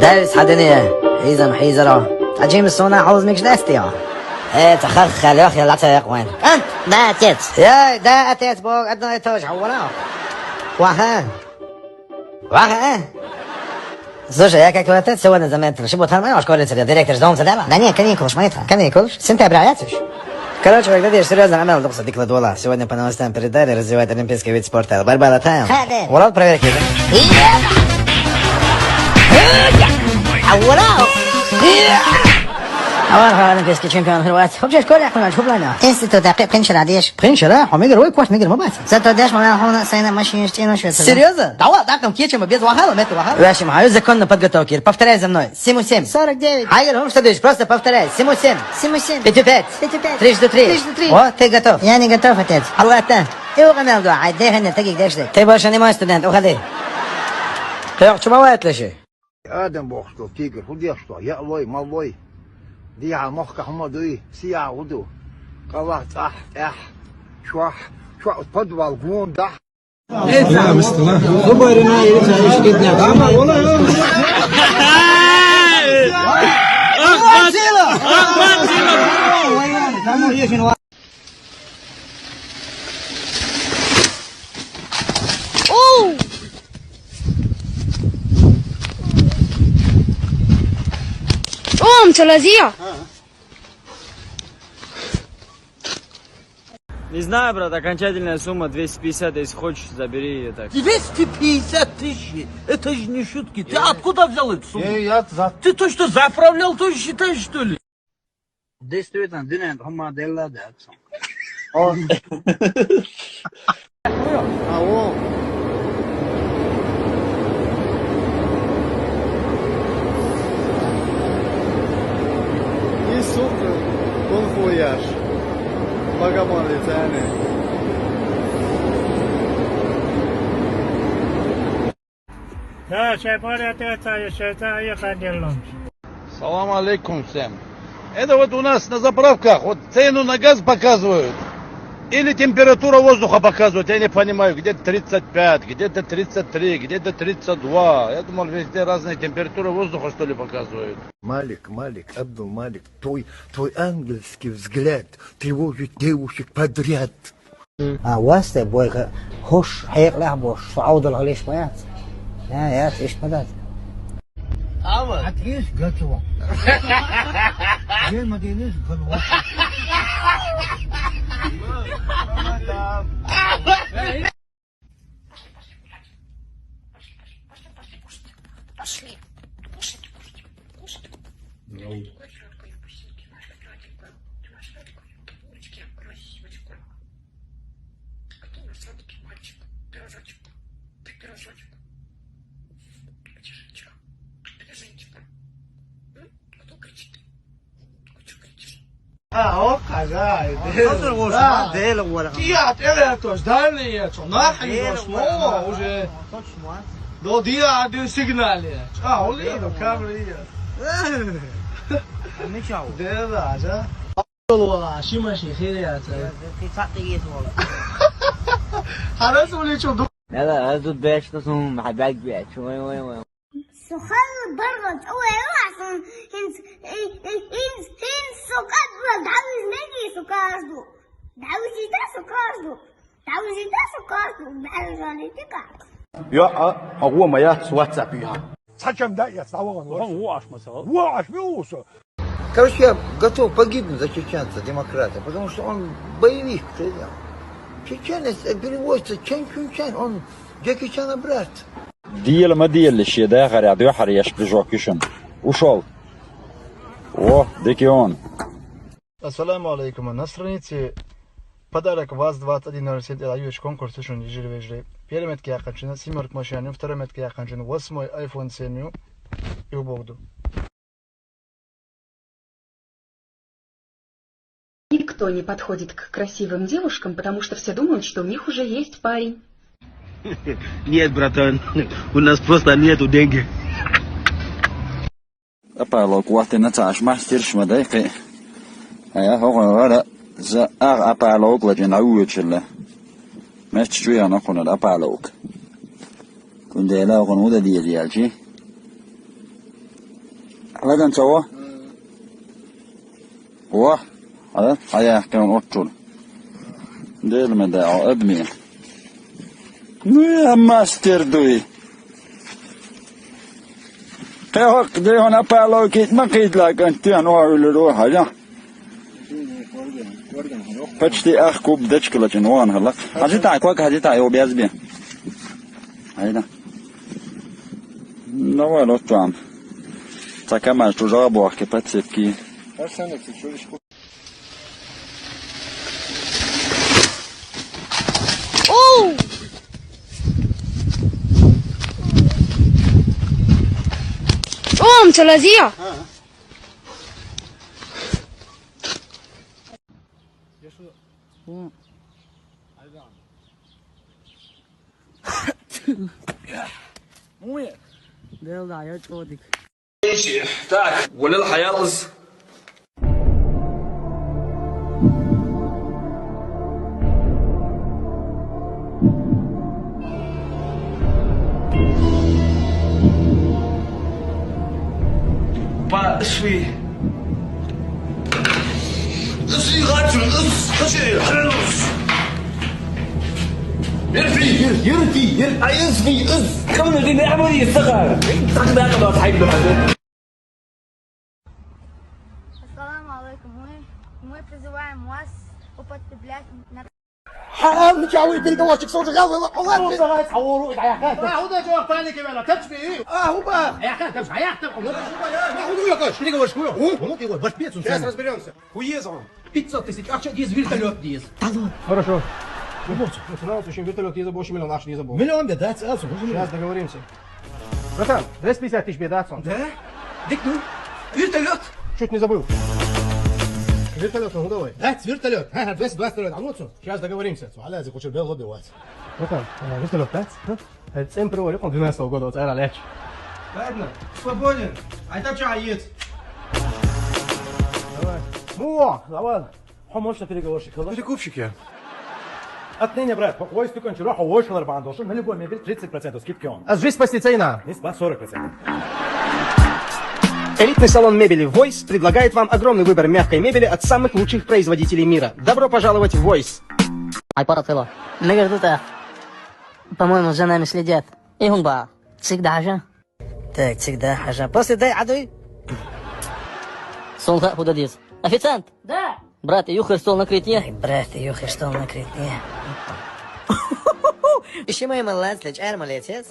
دارس حدنية حيزم حيزرة أجيم الصناع حوز ميكش داستيا ايه تخلخل يا أخي لا تيق وين أنت دا أتيت يا دا أتيت بوك أدنى يتوج حولا واحد Слушай, я как вот это сегодня заметил, что вот нормально школе царя, директор ждал царя. Да нет, каникулы, шмайтва. Каникулы? Сентябрь, Короче, когда я серьезно намел, допустим, декладула. Сегодня по новостям передали, развивает олимпийский вид спорта. Борьба латаем. Урал проверки, أول أولمبيسكي شامبيون Хорватии. Вообще школе أخونا شو بلانا؟ Институт أقرب قنشر عديش. قنشر؟ هم يقدروا يكوش مقدر ما بس. زاد داش ما هون سينا ماشي يشتينا شو. Серьезно? Да вот, так там кичем без вахала, мет вахала. В общем, хаю законно подготовки. Повторяй за мной. 7-7. 49. Хайгер, он что думаешь? Просто повторяй. 7-7. 7-7. 5-5. 5-5. 3-3. Вот, ты готов. Я не готов, отец. Allah та. Ты угнал дуа. Ай, дыхание, таких дешли. Ты больше не мой студент, уходи. Ты что бывает лишь? آدم بوخشتو تيجر هديشتو يا الله مالوي دي على مخك حمادوي سيا ودو قواه تح شوح تفضل الجون ده لا مستلا خبرنا يرجع يشكتنا كما والله Лазия. Не знаю, брат, окончательная сумма 250, если хочешь, забери ее так. 250 тысяч? Это же не шутки. Ты откуда взял эту сумму? Ты то, что заправлял, тоже считаешь, что ли? Действительно, динент, хома делла да. Sucre, bom voyage. Vagabond tane. Да, чайпария тетя, считаю, ходил. Салам алейкум всем. Это вот у нас на заправках, вот цену на газ показывают. Или температура воздуха показывают, я не понимаю, где-то 35, где-то 33, где-то 32. Я думал, везде разные температуры воздуха, что ли, показывают. Малик, Абдул Малик, твой ангельский взгляд тревожит девушек подряд. واسطة بوي خش حيق لعبه صعود الغليش ميات يا ايش بدات هتعيش قطوة زي ما تجيش قطوة لا هذا باش تصوم حباك بيت وين سخان برد اوه احسن ان سكر دعوز نجي سكرزو دعوز يدا سكرزو دعوز على تكا يا هو ما يات واتساب يا Зачем да я слава Ваш миуса. Короче, я готов погибнуть за чеченца, демократа, потому что он боевик. Чеченец переводится Чен-Чун-Чен, он Джеки Чана брат. ديال ما ديال الشيء ده غير يعطيو حريش بجوكيشن وشال о декион. Ассаламу алейкум. На странице подарок ВАЗ-21 университет конкурс еще не жили. Первый метки я хочу на семерк машину, второй метки я хочу на 8 iPhone 7 и убогду. Никто не подходит к красивым девушкам, потому что все думают, что у них уже есть парень. Нет, братан, у нас просто нету денег. أبالوك وقتنا تعش ما احترش مدايقي هيا هو ولا زا أبالوك لجن عوج الله ما تشوي أنا قلنا أبالوك كنت لا غنودة ديالجي Lagan çoğu. Vah. Hadi. Ayaktan otur. Değil mi de o admi? Ne master duy? Tehok de ona palo kit makit lagan tiyan o öyle haja. Почти ах куб дечкала чин вон хала. Хажитай кой хажитай о без би. Айда. Давай лотам. Така маж чужа бохке пацепки. متلازية Так, وللحياة لز شوي شي غاتل خشي حلوس يرفي كم اللي نعمل يستغل تاخذ هذا تحيد السلام عليكم мы призываем вас употреблять حرام نجاوي تلقى واشك صوت غاوي والله صغير تصوروا يا اخي هو ده جواب ثاني كمان تشبي هو بقى يا اخي انت مش هيحتم Что такое? Ну ты ваш пец, сейчас разберемся. Хуез он. 500 тысяч. А что, есть вертолет есть? Хорошо. Начинался еще вертолет, я забыл, миллион, наш не забыл. Миллион бедать, сразу. Сейчас договоримся. Братан, 250 тысяч бедать. Да? Дик, ну, вертолет. Чуть не забыл. Вертолет, ну давай. Дать вертолет. 220 вертолет. А вот Сейчас договоримся. على هذا كوتش بيل غبي Братан, вертолет, да? Это 7 приводит, 12 года, вот это лечь. Ладно, свободен. А это что, яиц? Давай. Ну, давай. Помощник переговорщик. Перекупщик я. Отныне, брат, покой стуканчи, роха, очень нормально. Должен на любой мебель 30% скидки он. А жизнь спасти цена. Не спас 40%. Элитный салон мебели Voice предлагает вам огромный выбор мягкой мебели от самых лучших производителей мира. Добро пожаловать в Voice. Айпара тела. Нагер по-моему, за нами следят. И гумба. Всегда же. Так, всегда же. После дай адуй. Солнце подадис. Официант. Да. Брат, юхай стол накрыть не. Брат, юхай стол накрыть не. Еще мой молодец, молодец.